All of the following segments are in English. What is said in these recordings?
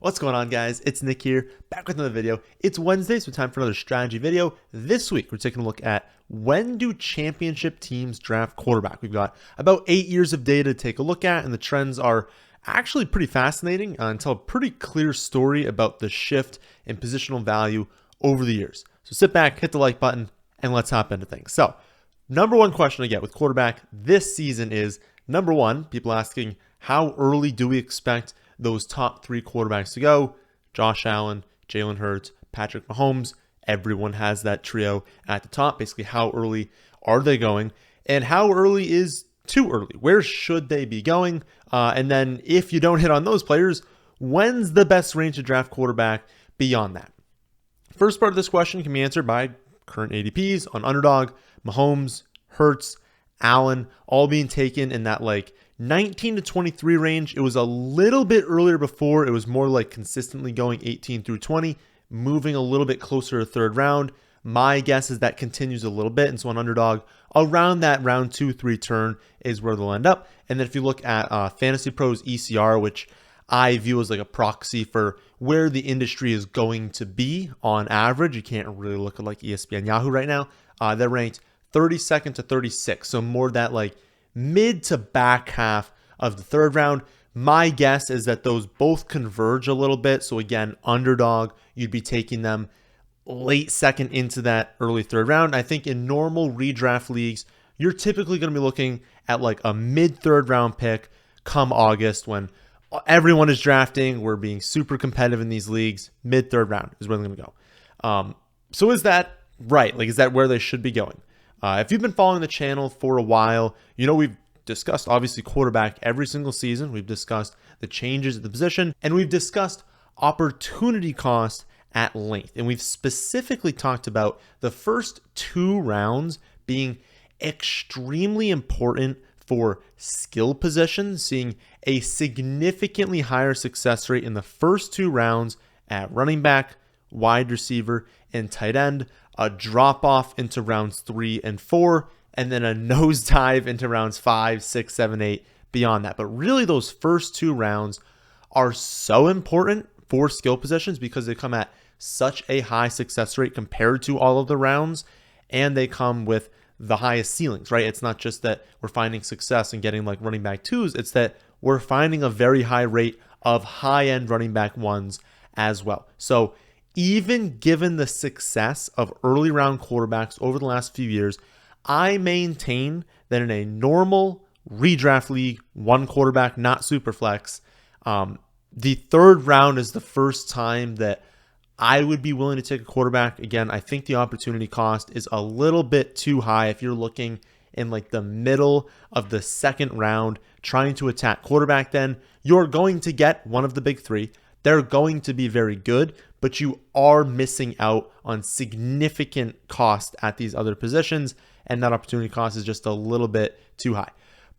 What's going on, guys? It's Nick here, back with another video. It's Wednesday, so time for another strategy video. This week, we're taking a look at when do championship teams draft quarterback. We've got about 8 years of data to take a look at, and the trends are actually pretty fascinating and tell a pretty clear story about the shift in positional value over the years. So sit back, hit the like button, and let's hop into things. So, number one question I get with quarterback this season is, number one, people asking, how early do we expect those top three quarterbacks to go? Josh Allen, Jalen Hurts, Patrick Mahomes. Everyone has that trio at the top. Basically, how early are they going? And how early is too early? Where should they be going? And then if you don't hit on those players, when's the best range to draft quarterback beyond that? First part of this question can be answered by current ADPs on Underdog. Mahomes, Hurts, Allen, all being taken in that 19 to 23 range. It was a little bit earlier before. It was more like consistently going 18 through 20, moving a little bit closer to third round. My guess is that continues a little bit. And so on Underdog, around that round 2-3 turn is where they'll end up. And then if you look at Fantasy Pros ECR, which I view as like a proxy for where the industry is going to be on average, you can't really look at like ESPN Yahoo right now. They're ranked 32nd to 36. So more that mid to back half of the third round. My guess is that those both converge a little bit. So again, Underdog, you'd be taking them late second into that early third round. I think in normal redraft leagues, you're typically going to be looking at a mid third round pick come August when everyone is drafting. We're being super competitive in these leagues. Mid third round is where they're going to go. So is that right? Is that where they should be going? If you've been following the channel for a while, you know we've discussed obviously quarterback every single season. We've discussed the changes at the position, and we've discussed opportunity cost at length. And we've specifically talked about the first 2 rounds being extremely important for skill positions, seeing a significantly higher success rate in the first 2 rounds at running back, wide receiver, and tight end, a drop off into rounds 3 and 4, and then a nosedive into rounds 5, 6, 7, 8 beyond that. But really those first 2 rounds are so important for skill positions because they come at such a high success rate compared to all of the rounds, and they come with the highest ceilings, right? It's not just that we're finding success and getting running back 2s, it's that we're finding a very high rate of high-end running back 1s as well. So even given the success of early round quarterbacks over the last few years, I maintain that in a normal redraft league, 1 quarterback, not super flex, the third round is the first time that I would be willing to take a quarterback. Again, I think the opportunity cost is a little bit too high if you're looking in the middle of the second round trying to attack quarterback. Then you're going to get one of the big 3. They're going to be very good, but you are missing out on significant cost at these other positions, and that opportunity cost is just a little bit too high.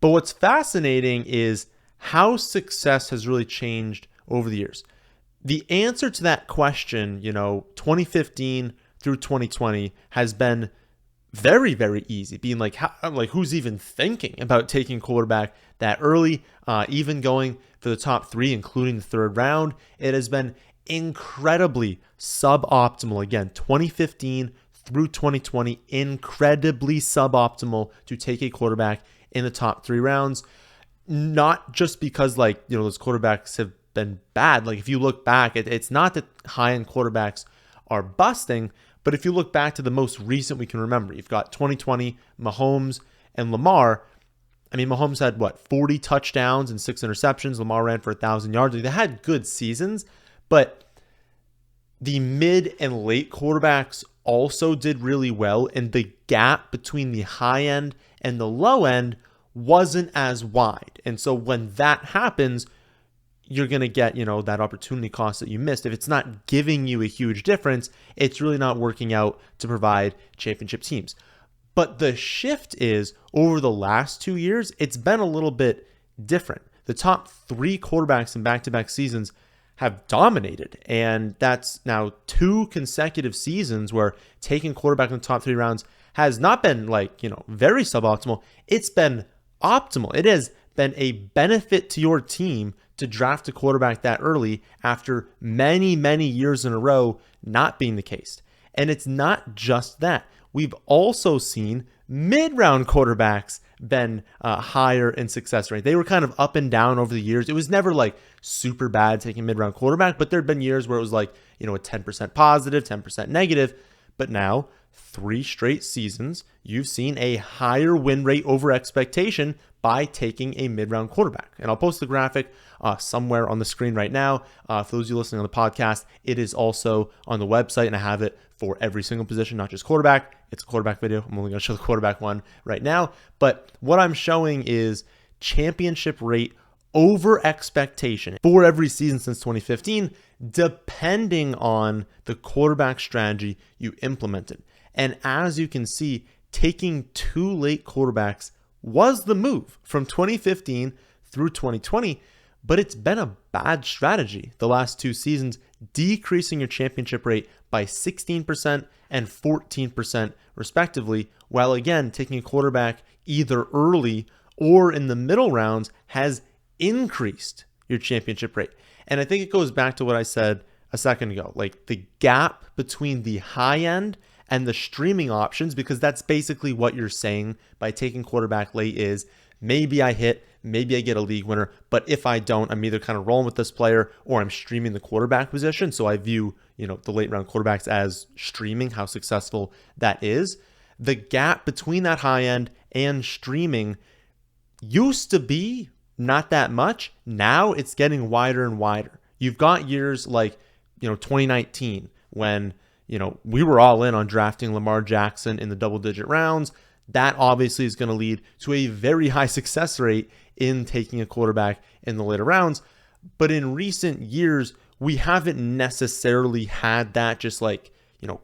But what's fascinating is how success has really changed over the years. The answer to that question, 2015 through 2020 has been very, very easy, being who's even thinking about taking quarterback that early, even going for the top 3, including the third round. It has been incredibly suboptimal. Again, 2015 through 2020, incredibly suboptimal to take a quarterback in the top 3 rounds. Not just because those quarterbacks have been bad. If you look back, it's not that high-end quarterbacks are busting, but if you look back to the most recent we can remember, you've got 2020, Mahomes and Lamar. I mean, Mahomes had 40 touchdowns and 6 interceptions. Lamar ran for 1,000 yards. They had good seasons, but the mid and late quarterbacks also did really well, and the gap between the high end and the low end wasn't as wide. And so when that happens, you're going to get, that opportunity cost that you missed. If it's not giving you a huge difference, it's really not working out to provide championship teams. But the shift is over the last 2 years, it's been a little bit different. The top 3 quarterbacks in back-to-back seasons have dominated. And that's now 2 consecutive seasons where taking quarterback in the top 3 rounds has not been very suboptimal. It's been optimal. It has been a benefit to your team to draft a quarterback that early after many, many years in a row not being the case. And it's not just that. We've also seen mid-round quarterbacks been higher in success rate. They were kind of up and down over the years. It was never like super bad taking mid-round quarterback, but there had been years where it was like, a 10% positive, 10% negative. But now, 3 straight seasons, you've seen a higher win rate over expectation by taking a mid-round quarterback. And I'll post the graphic somewhere on the screen right now. For those of you listening on the podcast, it is also on the website, and I have it for every single position, not just quarterback. It's a quarterback video. I'm only going to show the quarterback one right now. But what I'm showing is championship rate over expectation for every season since 2015, depending on the quarterback strategy you implemented. And as you can see, taking 2 late quarterbacks was the move from 2015 through 2020, but it's been a bad strategy the last 2 seasons, decreasing your championship rate by 16% and 14% respectively, while again, taking a quarterback either early or in the middle rounds has increased your championship rate. And I think it goes back to what I said a second ago, like the gap between the high end and the streaming options, because that's basically what you're saying by taking quarterback late is maybe I hit, maybe I get a league winner, but if I don't, I'm either kind of rolling with this player or I'm streaming the quarterback position. So I view, the late round quarterbacks as streaming, how successful that is. The gap between that high end and streaming used to be not that much. Now it's getting wider and wider. You've got years like, 2019 when, we were all in on drafting Lamar Jackson in the double-digit rounds. That obviously is going to lead to a very high success rate in taking a quarterback in the later rounds. But in recent years, we haven't necessarily had that just like,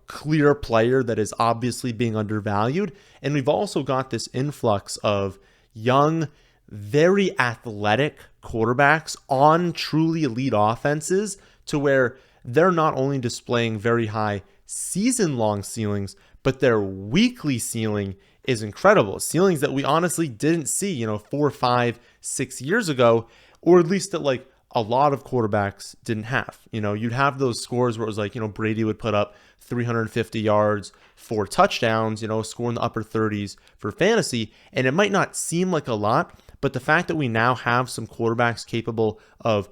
clear player that is obviously being undervalued. And we've also got this influx of young, very athletic quarterbacks on truly elite offenses to where they're not only displaying very high season-long ceilings, but their weekly ceiling is incredible. Ceilings that we honestly didn't see, 4, 5, 6 years ago, or at least that like a lot of quarterbacks didn't have. You'd have those scores where it was like, Brady would put up 350 yards, 4 touchdowns, score in the upper 30s for fantasy. And it might not seem like a lot, but the fact that we now have some quarterbacks capable of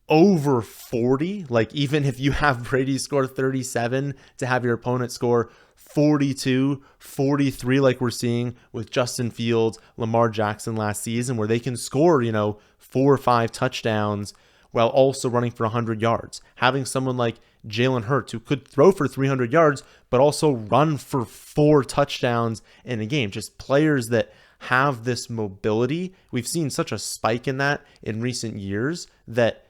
over 40, like even if you have Brady score 37 to have your opponent score 42, 43, like we're seeing with Justin Fields, Lamar Jackson last season, where they can score, 4 or 5 touchdowns while also running for 100 yards. Having someone like Jalen Hurts who could throw for 300 yards, but also run for 4 touchdowns in a game. Just players that have this mobility. We've seen such a spike in that in recent years that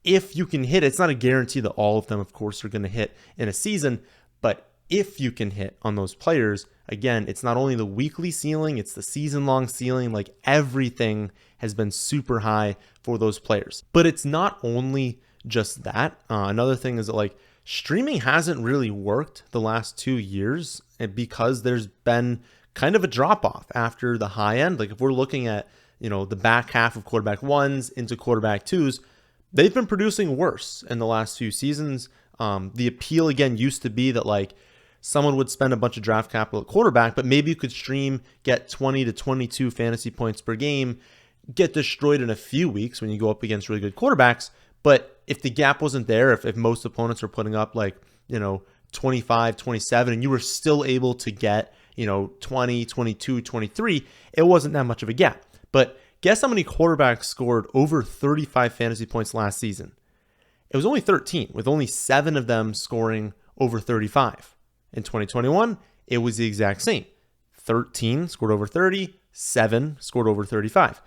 if you can hit, it's not a guarantee that all of them, of course, are going to hit in a season, but if you can hit on those players, again, it's not only the weekly ceiling, it's the season-long ceiling. Like everything has been super high for those players. But it's not only just that. Another thing is that like streaming hasn't really worked the last 2 years because there's been kind of a drop-off after the high end. Like if we're looking at, the back half of quarterback ones into quarterback twos, they've been producing worse in the last few seasons. The appeal again used to be that like someone would spend a bunch of draft capital at quarterback, but maybe you could stream, get 20 to 22 fantasy points per game, get destroyed in a few weeks when you go up against really good quarterbacks. But if the gap wasn't there, if most opponents are putting up like, 25, 27, and you were still able to get, 20, 22, 23, it wasn't that much of a gap. But guess how many quarterbacks scored over 35 fantasy points last season? It was only 13, with only 7 of them scoring over 35. In 2021, it was the exact same. 13 scored over 30, 7 scored over 35.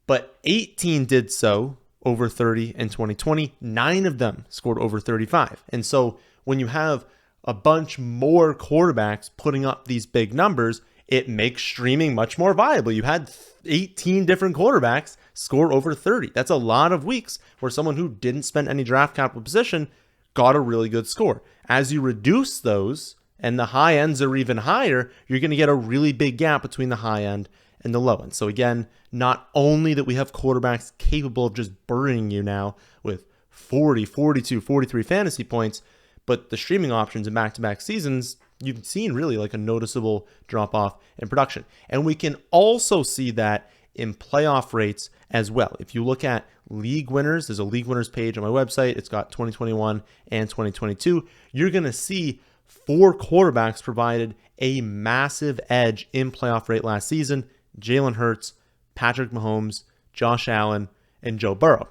But 18 did so over 30 in 2020. 9 of them scored over 35. And so when you have a bunch more quarterbacks putting up these big numbers, it makes streaming much more viable. You had 18 different quarterbacks score over 30. That's a lot of weeks where someone who didn't spend any draft capital position got a really good score. As you reduce those and the high ends are even higher, you're going to get a really big gap between the high end and the low end. So again, not only that we have quarterbacks capable of just burying you now with 40, 42, 43 fantasy points, but the streaming options in back-to-back seasons, you've seen really like a noticeable drop-off in production. And we can also see that in playoff rates as well. If you look at league winners, there's a league winners page on my website. It's got 2021 and 2022. You're going to see 4 quarterbacks provided a massive edge in playoff rate last season: Jalen Hurts, Patrick Mahomes, Josh Allen, and Joe Burrow.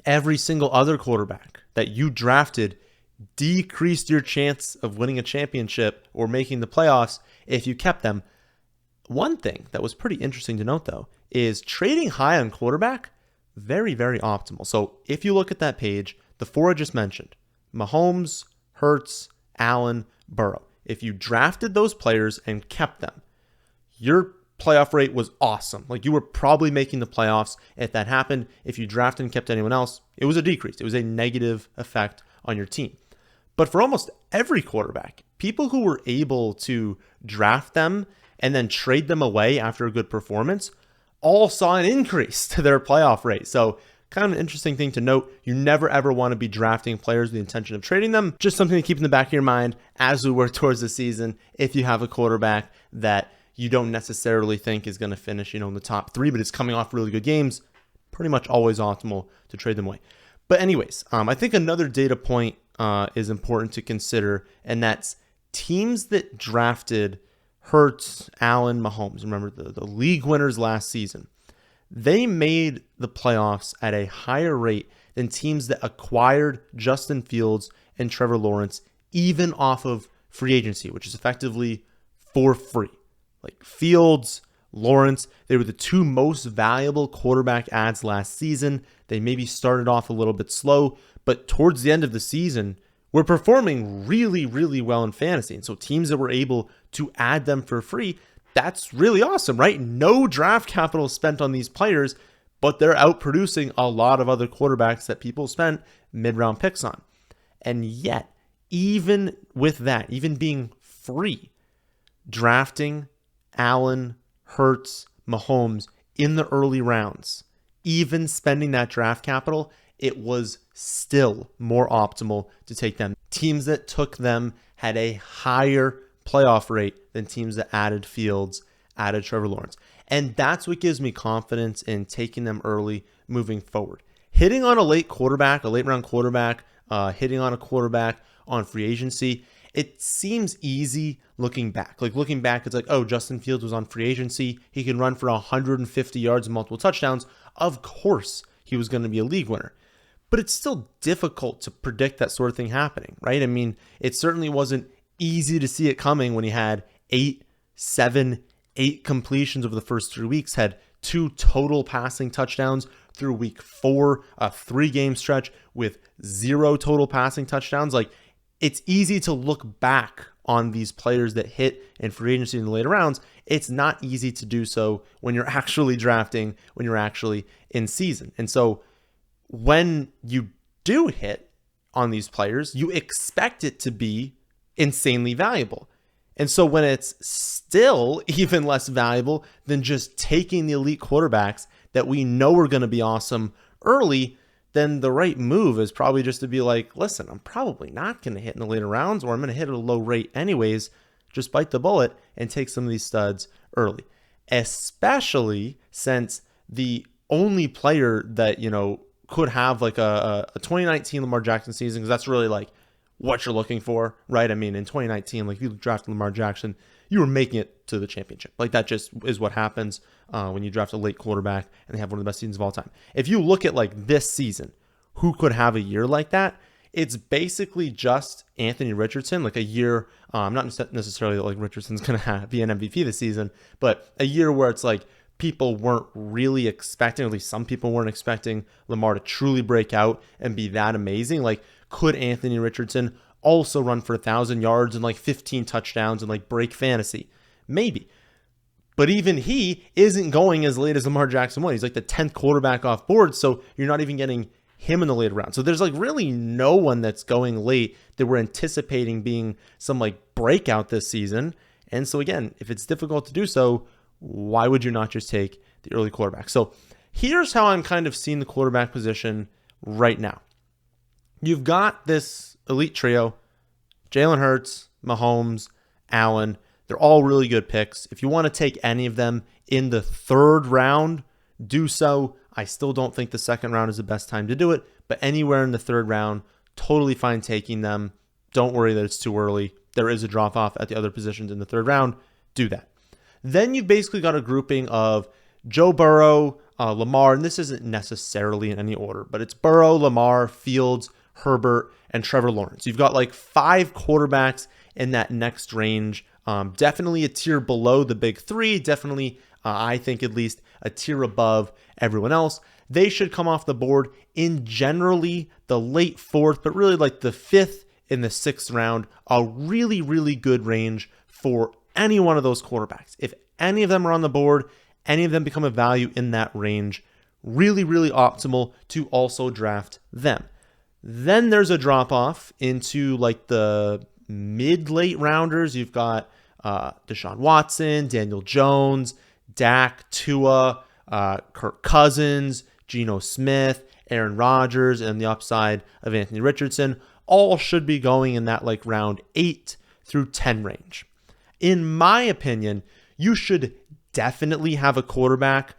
Every single other quarterback that you drafted decreased your chance of winning a championship or making the playoffs if you kept them. One thing that was pretty interesting to note, though, is trading high on quarterback, very, very optimal. So if you look at that page, the 4 I just mentioned, Mahomes, Hurts, Allen, Burrow, if you drafted those players and kept them, your playoff rate was awesome. Like, you were probably making the playoffs if that happened. If you drafted and kept anyone else, it was a decrease. It was a negative effect on your team. But for almost every quarterback, people who were able to draft them and then trade them away after a good performance all saw an increase to their playoff rate. So kind of an interesting thing to note. You never ever want to be drafting players with the intention of trading them. Just something to keep in the back of your mind as we work towards the season. If you have a quarterback that you don't necessarily think is going to finish, in the top 3, but it's coming off really good games, pretty much always optimal to trade them away. But anyways, I think another data point is important to consider, and that's teams that drafted Hurts, Allen, Mahomes. Remember the league winners last season. They made the playoffs at a higher rate than teams that acquired Justin Fields and Trevor Lawrence, even off of free agency, which is effectively for free. Like Fields, Lawrence, they were the 2 most valuable quarterback adds last season. They maybe started off a little bit slow, but towards the end of the season, were performing really, really well in fantasy. And so teams that were able to add them for free, that's really awesome, right? No draft capital spent on these players, but they're outproducing a lot of other quarterbacks that people spent mid-round picks on. And yet, even with that, even being free, drafting Allen, Hurts, Mahomes in the early rounds, even spending that draft capital, it was still more optimal to take them. Teams that took them had a higher playoff rate than teams that added Fields, added Trevor Lawrence. And that's what gives me confidence in taking them early moving forward. Hitting on a late quarterback, a late round quarterback, hitting on a quarterback on free agency, it seems easy looking back. Like looking back, it's like, oh, Justin Fields was on free agency. He can run for 150 yards and multiple touchdowns. Of course, he was going to be a league winner. But it's still difficult to predict that sort of thing happening, right? I mean, it certainly wasn't easy to see it coming when he had 8 completions over the first 3 weeks, had 2 total passing touchdowns through week 4, a 3-game stretch with 0 total passing touchdowns. Like, it's easy to look back on these players that hit in free agency in the later rounds. It's not easy to do so when you're actually drafting, when you're actually in season. And so when you do hit on these players, you expect it to be insanely valuable. And so when it's still even less valuable than just taking the elite quarterbacks that we know are going to be awesome early, then the right move is probably just to be like, listen, I'm probably not going to hit in the later rounds, or I'm going to hit at a low rate anyways. Just bite the bullet and take some of these studs early, especially since the only player that, could have like a 2019 Lamar Jackson season, because that's really like what you're looking for, right? I mean, in 2019, like if you drafted Lamar Jackson, you were making it to the championship. Like that just is what happens when you draft a late quarterback and they have one of the best seasons of all time. If you look at like this season, who could have a year like that? It's basically just Anthony Richardson, like a year, not necessarily like Richardson's going to be an MVP this season, but a year where it's like people weren't really expecting, at least some people weren't expecting Lamar to truly break out and be that amazing. Like, could Anthony Richardson also run for 1,000 yards and like 15 touchdowns and like break fantasy? Maybe. But even he isn't going as late as Lamar Jackson was. He's like the 10th quarterback off board, so you're not even getting him in the later round. So there's like really no one that's going late that we're anticipating being some like breakout this season. And so again, if it's difficult to do so, why would you not just take the early quarterback? So here's how I'm kind of seeing the quarterback position right now. You've got this elite trio, Jalen Hurts, Mahomes, Allen. They're all really good picks. If you want to take any of them in the third round, do so. I still don't think the second round is the best time to do it, but anywhere in the third round, totally fine taking them. Don't worry that it's too early. There is a drop off at the other positions in the third round. Do that. Then you've basically got a grouping of Joe Burrow, Lamar, and this isn't necessarily in any order, but it's Burrow, Lamar, Fields, Herbert, and Trevor Lawrence. You've got like 5 quarterbacks in that next range. Definitely a tier below the big 3. Definitely, I think at least a tier above everyone else. They should come off the board in generally the late 4th, but really like the 5th in the 6th round. A really, really good range for any one of those quarterbacks. If any of them are on the board, any of them become a value in that range, really, really optimal to also draft them. Then there's a drop off into like the mid-late rounders. You've got Deshaun Watson, Daniel Jones, Dak, Tua, Kirk Cousins, Geno Smith, Aaron Rodgers, and the upside of Anthony Richardson. All should be going in that like round 8 through 10 range. In my opinion, you should definitely have a quarterback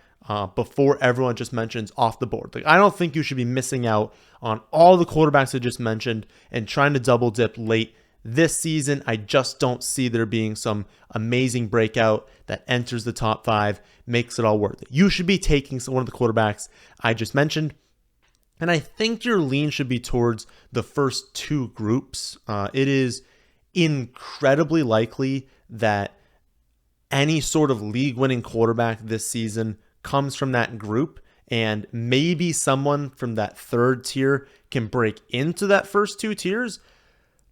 before everyone just mentions off the board. Like, I don't think you should be missing out on all the quarterbacks I just mentioned and trying to double dip late this season. I just don't see there being some amazing breakout that enters the top 5, makes it all worth it. You should be taking one of the quarterbacks I just mentioned. And I think your lean should be towards the first 2 groups. It is incredibly likely that any sort of league-winning quarterback this season comes from that group, and maybe someone from that 3rd tier can break into that first 2 tiers.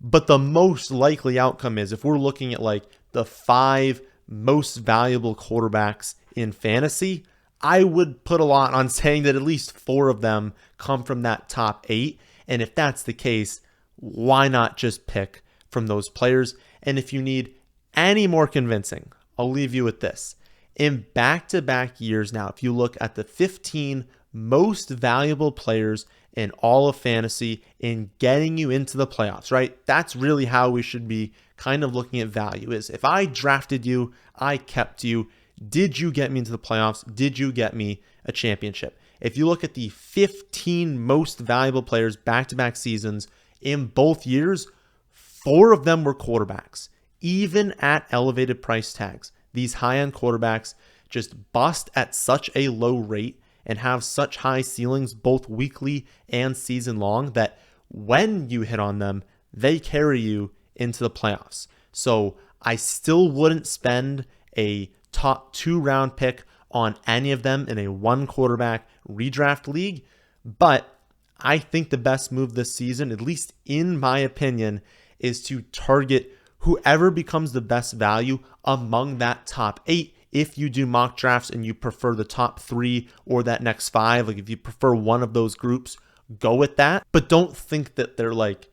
But the most likely outcome is, if we're looking at like the 5 most valuable quarterbacks in fantasy, I would put a lot on saying that at least 4 of them come from that top 8. And if that's the case, why not just pick from those players? And if you need any more convincing, I'll leave you with this. In back-to-back years now, if you look at the 15 most valuable players in all of fantasy in getting you into the playoffs, right? That's really how we should be kind of looking at value. Is if I drafted you, I kept you, did you get me into the playoffs? Did you get me a championship? If you look at the 15 most valuable players back-to-back seasons in both years, 4 of them were quarterbacks. Even at elevated price tags, these high-end quarterbacks just bust at such a low rate and have such high ceilings, both weekly and season long, that when you hit on them, they carry you into the playoffs. So I still wouldn't spend a top 2 round pick on any of them in a 1 quarterback redraft league. But I think the best move this season, at least in my opinion, is to target whoever becomes the best value among that top 8. If you do mock drafts and you prefer the top 3 or that next 5, like if you prefer one of those groups, go with that. But don't think that they're like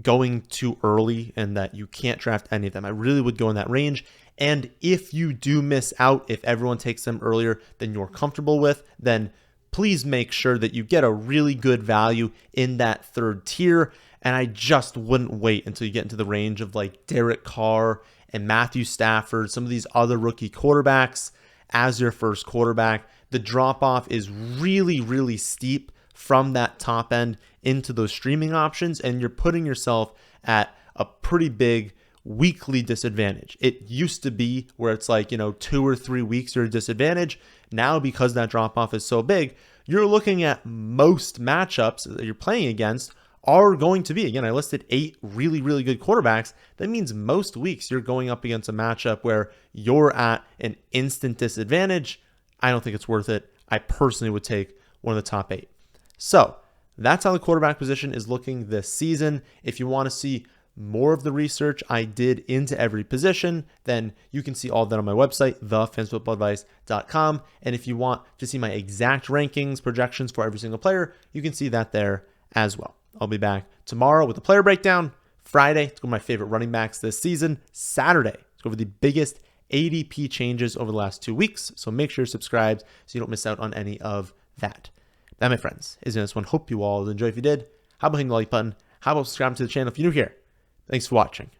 going too early and that you can't draft any of them. I really would go in that range. And if you do miss out, if everyone takes them earlier than you're comfortable with, then please make sure that you get a really good value in that 3rd tier. And I just wouldn't wait until you get into the range of like Derek Carr and Matthew Stafford, some of these other rookie quarterbacks as your first quarterback. The drop-off is really, really steep from that top end into those streaming options, and you're putting yourself at a pretty big weekly disadvantage. It used to be where it's like, 2 or 3 weeks you're at a disadvantage. Now, because that drop-off is so big, you're looking at most matchups that you're playing against are going to be, again, I listed 8 really, really good quarterbacks. That means most weeks you're going up against a matchup where you're at an instant disadvantage. I don't think it's worth it. I personally would take one of the top 8. So that's how the quarterback position is looking this season. If you want to see more of the research I did into every position, then you can see all of that on my website, thefantasyfootballadvice.com. And if you want to see my exact rankings, projections for every single player, you can see that there as well. I'll be back tomorrow with a player breakdown. Friday, let's go over my favorite running backs this season. Saturday, let's go over the biggest ADP changes over the last 2 weeks, so make sure you're subscribed so you don't miss out on any of that. That, my friends, is this one. Hope you all enjoy. If you did, how about hitting the like button? How about subscribing to the channel if you're new here? Thanks for watching.